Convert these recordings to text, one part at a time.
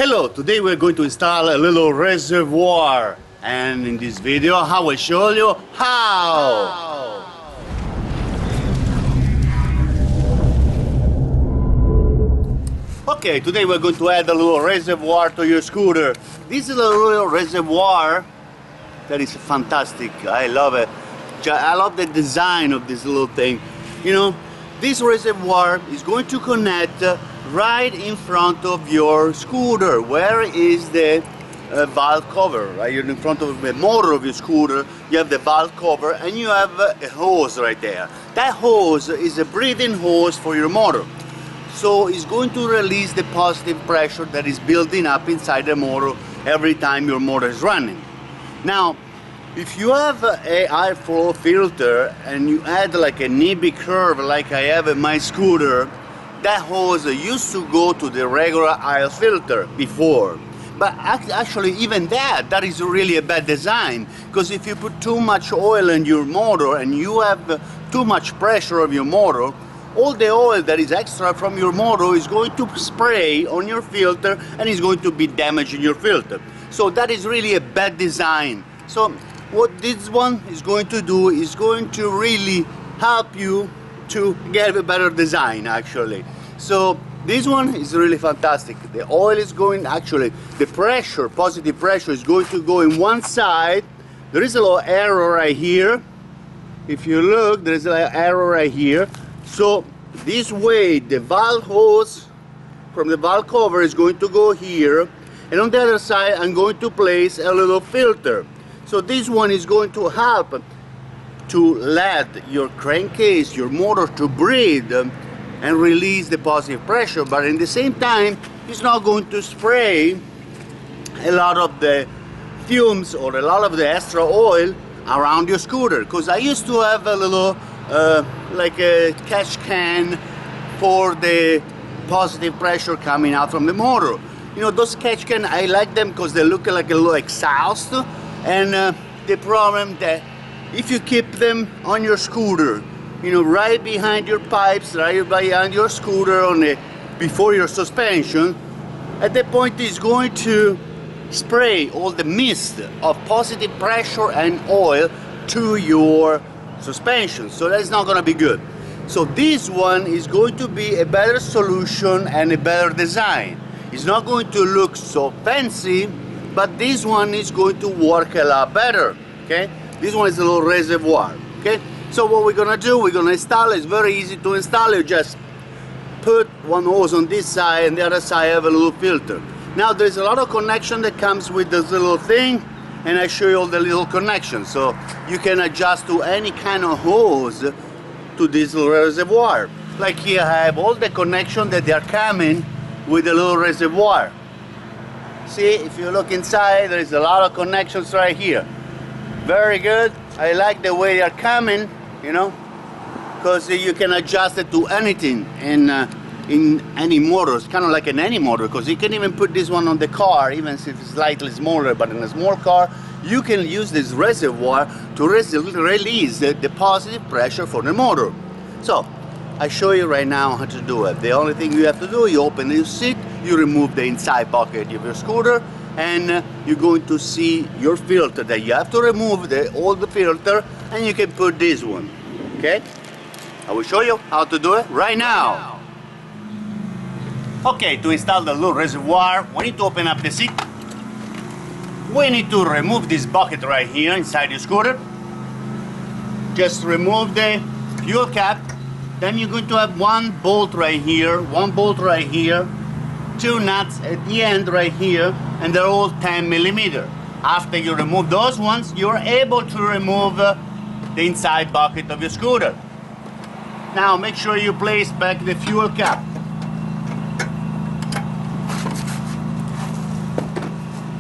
Hello, today we're going to install a little reservoir, and in this video I will show you how. Okay, today we're going to add a little reservoir to your scooter. This is a little reservoir that is fantastic. I love it. I love the design of this little thing. You know, this reservoir is going to connect right in front of your scooter. Where is the valve cover? Right, you're in front of the motor of your scooter. You have the valve cover, and you have a hose right there. That hose is a breathing hose for your motor. So it's going to release the positive pressure that is building up inside the motor every time your motor is running. Now, if you have a airflow filter and you add like a NIBI curve like I have in my scooter, that hose used to go to the regular air filter before. But actually even that is really a bad design, because if you put too much oil in your motor and you have too much pressure of your motor, all the oil that is extra from your motor is going to spray on your filter and is going to be damaging your filter. So that is really a bad design. So what this one is going to do is going to really help you to get a better design actually. So this one is really fantastic. The oil is going, actually the pressure, positive pressure is going to go in one side. There is a little arrow right here. If you look, there is an arrow right here. So this way the valve hose from the valve cover is going to go here, and on the other side I'm going to place a little filter. So this one is going to help to let your crankcase, your motor, to breathe and release the positive pressure, but in the same time it's not going to spray a lot of the fumes or a lot of the extra oil around your scooter. Because I used to have a little like a catch can for the positive pressure coming out from the motor. You know, those catch can, I like them because they look like a little exhaust, and the problem that if you keep them on your scooter, you know, right behind your pipes, right behind your scooter, on the before your suspension, at that point it's going to spray all the mist of positive pressure and oil to your suspension. So that's not going to be good. So this one is going to be a better solution and a better design. It's not going to look so fancy, but this one is going to work a lot better. Okay, this one is a little reservoir. Okay, so what we're gonna do, we're gonna install it. It's very easy to install. You just put one hose on this side and the other side have a little filter. Now there's a lot of connection that comes with this little thing, and I show you all the little connections. So you can adjust to any kind of hose to this little reservoir. Like here I have all the connection that they are coming with the little reservoir. See, if you look inside, there is a lot of connections right here. Very good. I like the way they are coming, you know, because you can adjust it to anything in any motor. It's kind of like in any motor, because you can even put this one on the car, even if it's slightly smaller. But in a small car, you can use this reservoir to release the positive pressure for the motor. So I show you right now how to do it. The only thing you have to do, you open your seat, you remove the inside bucket of your scooter, and you're going to see your filter that you have to remove, the old filter, and you can put this one. Okay, I will show you how to do it right now. Okay, to install the little reservoir, we need to open up the seat. We need to remove this bucket right here inside your scooter. Just remove the fuel cap. Then you're going to have one bolt right here, one bolt right here, two nuts at the end right here, and they're all 10 millimeter. After you remove those ones, you're able to remove the inside bucket of your scooter. Now make sure you place back the fuel cap.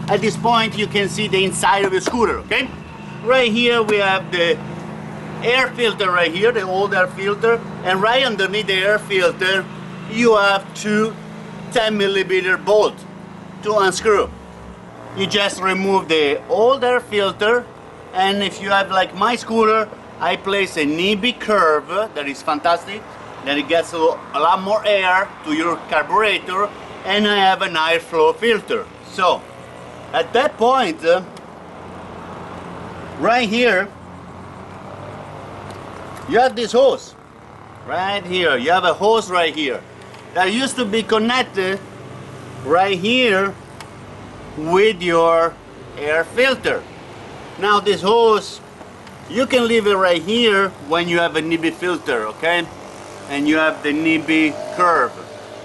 At this point you can see the inside of your scooter, okay? Right here we have the air filter right here, the old air filter, and right underneath the air filter you have two 10 millimeter bolts to unscrew. You just remove the old air filter, and if you have like my scooter, I place a NIBI curve that is fantastic. Then it gets a lot more air to your carburetor, and I have an airflow filter. So at that point, right here, you have this hose. Right here, you have a hose right here that used to be connected right here with your air filter. Now this hose, you can leave it right here when you have a NIBI filter, okay? And you have the NIBI curve.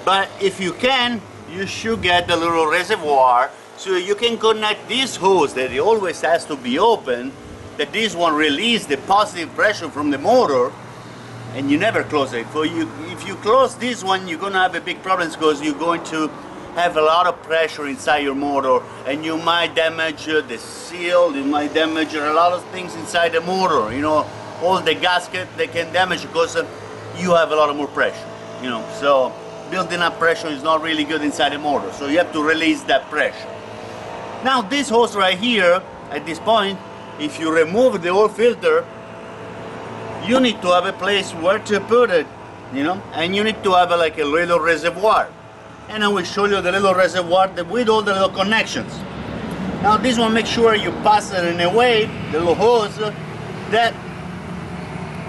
But if you can, you should get the little reservoir so you can connect this hose that it always has to be open, that this one release the positive pressure from the motor, and you never close it. If you close this one, you're gonna have a big problem because you're going to have a lot of pressure inside your motor, and you might damage the seal, you might damage a lot of things inside the motor. You know, all the gasket they can damage because you have a lot of more pressure. You know, so building up pressure is not really good inside the motor. So you have to release that pressure. Now this hose right here, at this point, if you remove the oil filter, you need to have a place where to put it, you know, and you need to have like a little reservoir. And I will show you the little reservoir with all the little connections. Now this one, make sure you pass it in a way, the little hose, that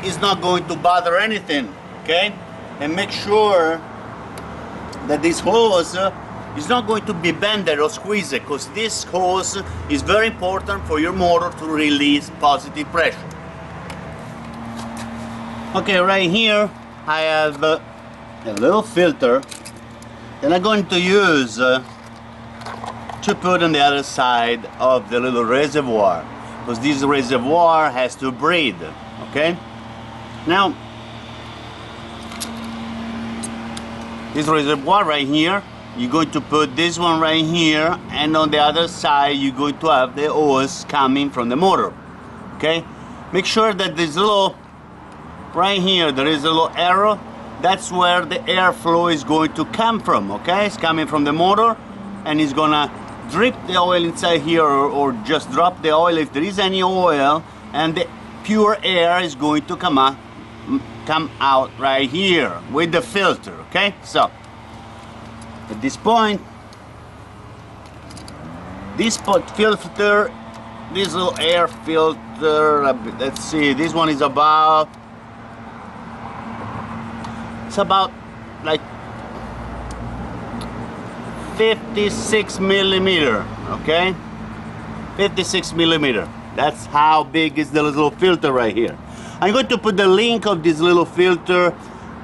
is not going to bother anything, okay? And make sure that this hose is not going to be bended or squeezed, because this hose is very important for your motor to release positive pressure. Okay, right here I have a little filter that I'm going to use to put on the other side of the little reservoir, because this reservoir has to breathe, okay? Now, this reservoir right here, you're going to put this one right here, and on the other side you're going to have the hose coming from the motor, okay? Make sure that this little, right here, there is a little arrow. That's where the airflow is going to come from, okay? It's coming from the motor, and it's gonna drip the oil inside here, or just drop the oil if there is any oil, and the pure air is going to come out right here with the filter, okay? So at this point, this filter, this little air filter, let's see, this one is about, it's about like 56 millimeter, okay? 56 millimeter. That's how big is the little filter right here. I'm going to put the link of this little filter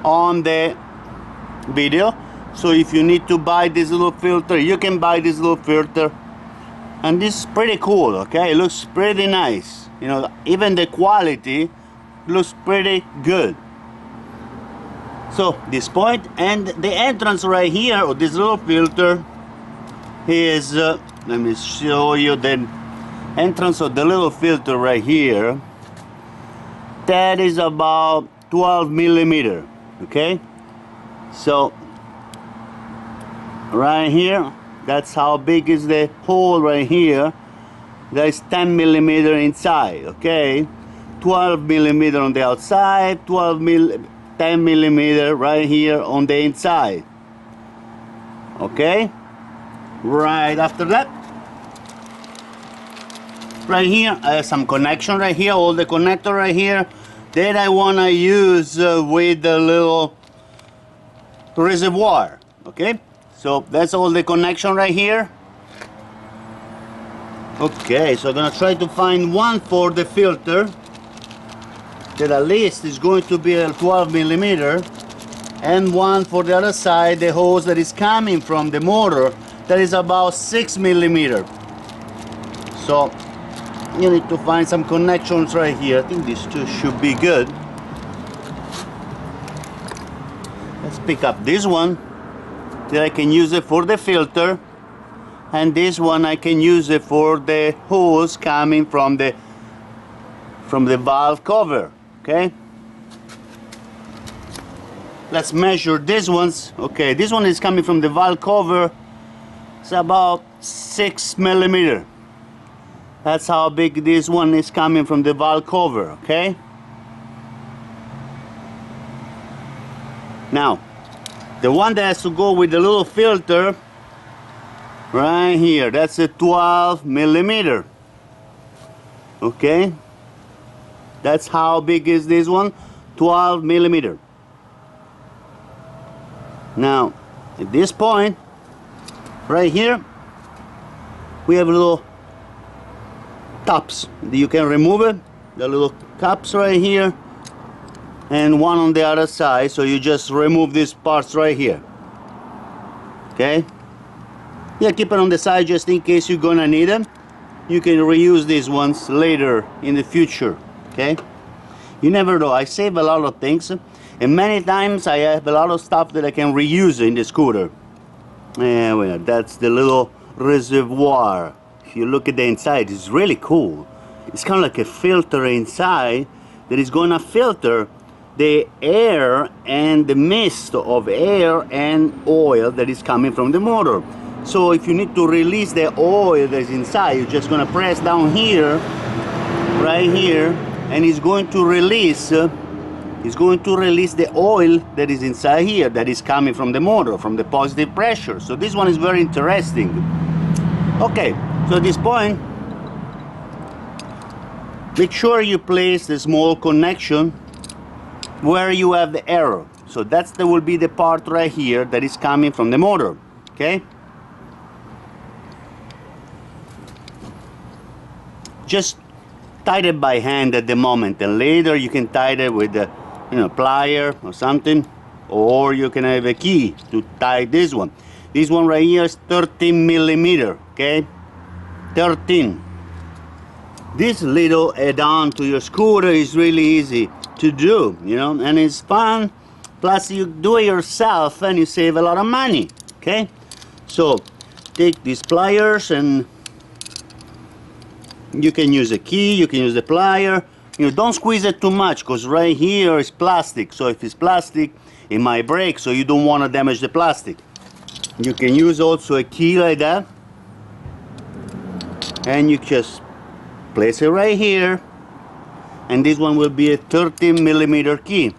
on the video. So if you need to buy this little filter, you can buy this little filter. And this is pretty cool, okay? It looks pretty nice. You know, even the quality looks pretty good. So this point, and the entrance right here of this little filter is, let me show you the entrance of the little filter right here. That is about 12 millimeter, okay? So right here, that's how big is the hole right here. There's 10 millimeter inside, okay? 12 millimeter on the outside, 10 millimeter right here on the inside, okay? Right after that, right here I have some connection right here, all the connector right here that I want to use with the little reservoir, okay? So that's all the connection right here. Okay, so I'm gonna try to find one for the filter that at least is going to be a 12 millimeter, and one for the other side, the hose that is coming from the motor, that is about 6 millimeter. So you need to find some connections right here. I think these two should be good. Let's pick up this one that I can use it for the filter, and this one I can use it for the hose coming from the valve cover, okay? Let's measure these ones. Okay, this one is coming from the valve cover. It's about 6 millimeter. That's how big this one is coming from the valve cover, okay? Now, The one that has to go with the little filter right here, that's a 12 millimeter. Okay, that's how big is this one, 12 millimeter. Now at this point right here we have little tops. You can remove it, the little cups right here, and one on the other side, so you just remove these parts right here. Okay, yeah, keep it on the side just in case you're gonna need them. You can reuse these ones later in the future. Okay, you never know. I save a lot of things, and many times I have a lot of stuff that I can reuse in the scooter. And well, that's the little reservoir. If you look at the inside, it's really cool. It's kind of like a filter inside that is going to filter the air and the mist of air and oil that is coming from the motor. So if you need to release the oil that's inside, you're just going to press down here, right here, and it's going to release the oil that is inside here, that is coming from the motor, from the positive pressure. So this one is very interesting. Okay, so at this point, make sure you place the small connection where you have the arrow. So that will be the part right here that is coming from the motor. Okay, just tighten it by hand at the moment, and later you can tighten it with a plier or something, or you can have a key to tie this one. This one right here is 13 millimeter. Okay, 13. This little add-on to your scooter is really easy to do, and it's fun. Plus you do it yourself and you save a lot of money. Okay, so take these pliers, and you can use a key, you can use the plier. Don't squeeze it too much, because right here is plastic. So if it's plastic, it might break, so you don't want to damage the plastic. You can use also a key like that, and you just place it right here, and this one will be a 13 millimeter key.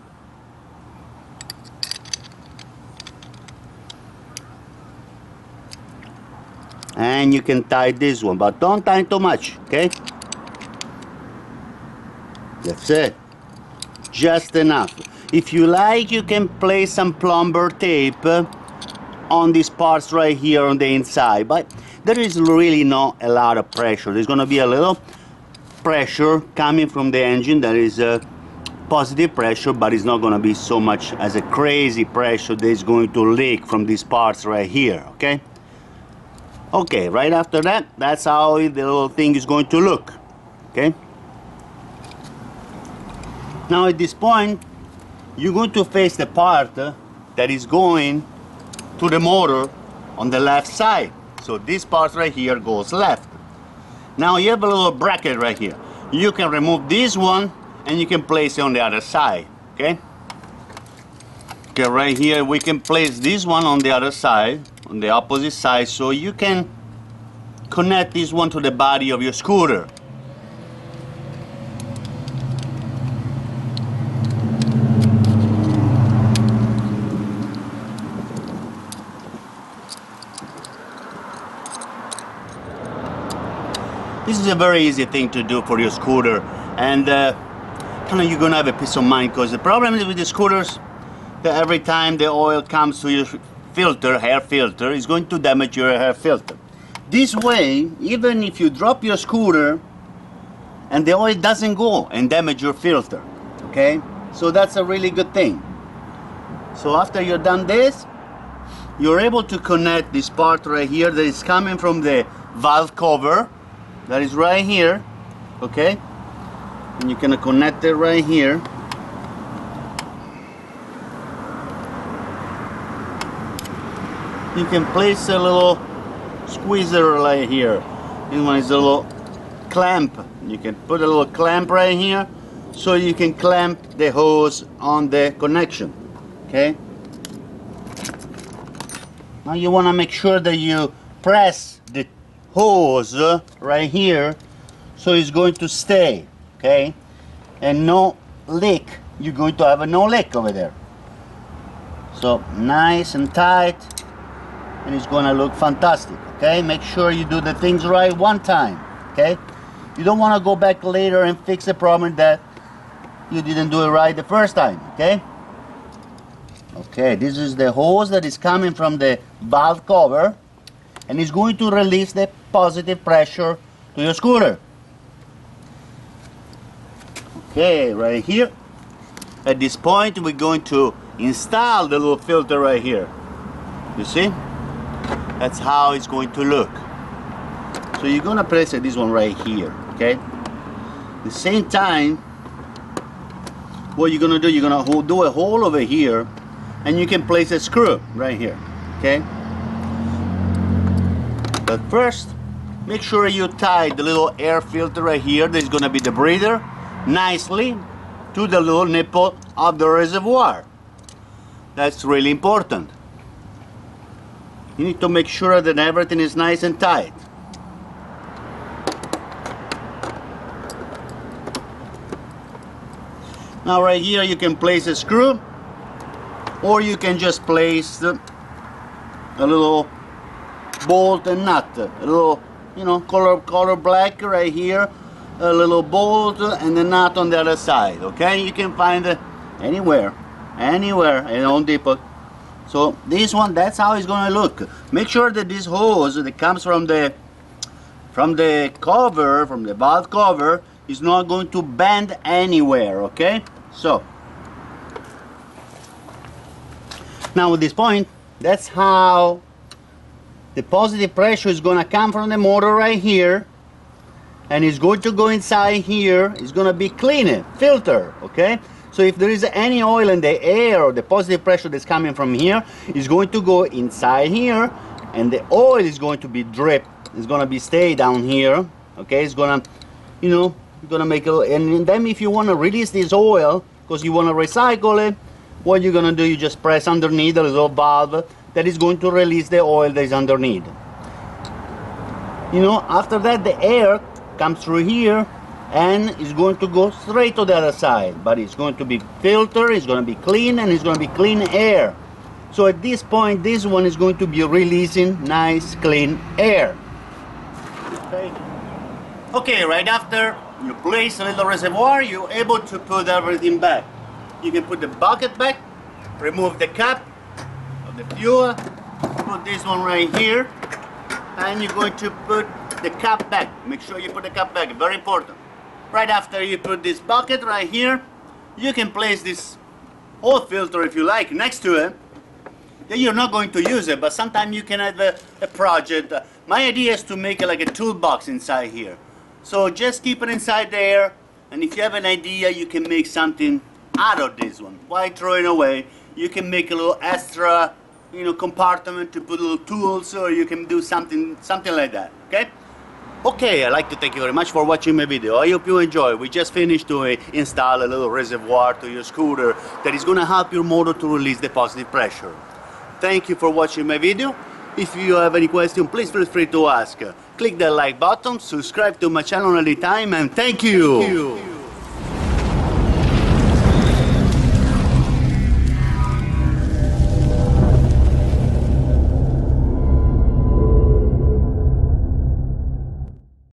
And you can tie this one, but don't tie too much. Okay, that's it, just enough. If you like, you can place some plumber tape on these parts right here on the inside, but there is really not a lot of pressure. There's going to be a little pressure coming from the engine, that is a positive pressure, but it's not going to be so much as a crazy pressure that is going to leak from these parts right here. Okay, okay, right after that, that's how the little thing is going to look. Okay, now at this point you're going to face the part that is going to the motor on the left side. So this part right here goes left. Now you have a little bracket right here. You can remove this one and you can place it on the other side. Okay, okay, right here we can place this one on the other side, on the opposite side, so you can connect this one to the body of your scooter. This is a very easy thing to do for your scooter, and kind of you're gonna have a peace of mind, because the problem is with the scooters that every time the oil comes to your filter, air filter, is going to damage your air filter. This way, even if you drop your scooter and the oil doesn't go and damage your filter. Okay, so that's a really good thing. So after you're done this, you're able to connect this part right here that is coming from the valve cover, that is right here. Okay, and you can connect it right here. You can place a little squeezer right here. This one is a little clamp. You can put a little clamp right here, so you can clamp the hose on the connection. Okay, now you want to make sure that you press the hose right here, so it's going to stay. Okay, and no leak. You're going to have a no leak over there. So nice and tight, and it's gonna look fantastic. Okay, make sure you do the things right one time. Okay, you don't want to go back later and fix a problem that you didn't do it right the first time. Okay. Okay, this is the hose that is coming from the valve cover, and it's going to release the positive pressure to your scooter. Okay, right here. At this point, we're going to install the little filter right here. You see? That's how it's going to look. So you're gonna place this one right here, okay? At the same time, what you're gonna do, you're gonna do a hole over here, and you can place a screw right here, okay? But first, make sure you tie the little air filter right here, there's gonna be the breather, nicely to the little nipple of the reservoir. That's really important. You need to make sure that everything is nice and tight. Now right here you can place a screw, or you can just place a little bolt and nut, a little, you know, color black right here, a little bolt and the nut on the other side. Okay, you can find it anywhere in Home Depot. So this one, that's how it's gonna look. Make sure that this hose that comes from the cover, from the valve cover, is not going to bend anywhere. Okay, so now at this point, that's how the positive pressure is gonna come from the motor right here, and it's going to go inside here. It's gonna be cleaned, filter. Okay, so if there is any oil in the air, or the positive pressure that's coming from here is going to go inside here, and the oil is going to be dripped. It's gonna be stay down here. Okay, it's gonna, you know, gonna make it. And then if you want to release this oil because you want to recycle it, what you're gonna do, you just press underneath the little valve that is going to release the oil that is underneath. You know, after that the air comes through here and it's going to go straight to the other side, but it's going to be filtered, it's going to be clean, and it's going to be clean air. So at this point, this one is going to be releasing nice clean air. Okay, right after you place a little reservoir, you're able to put everything back. You can put the bucket back, remove the cap of the fuel, put this one right here, and you're going to put the cap back. Make sure you put the cap back, very important. Right after you put this bucket right here, you can place this oil filter, if you like, next to it. Then you're not going to use it, but sometimes you can have a project. My idea is to make it like a toolbox inside here. So just keep it inside there, and if you have an idea, you can make something out of this one. Why throw it away? You can make a little extra, you know, compartment to put little tools, or you can do something like that. Okay? Okay, I'd like to thank you very much for watching my video. I hope you enjoy. We just finished to install a little reservoir to your scooter that is going to help your motor to release the positive pressure. Thank you for watching my video. If you have any question, please feel free to ask. Click the like button, subscribe to my channel anytime, and thank you.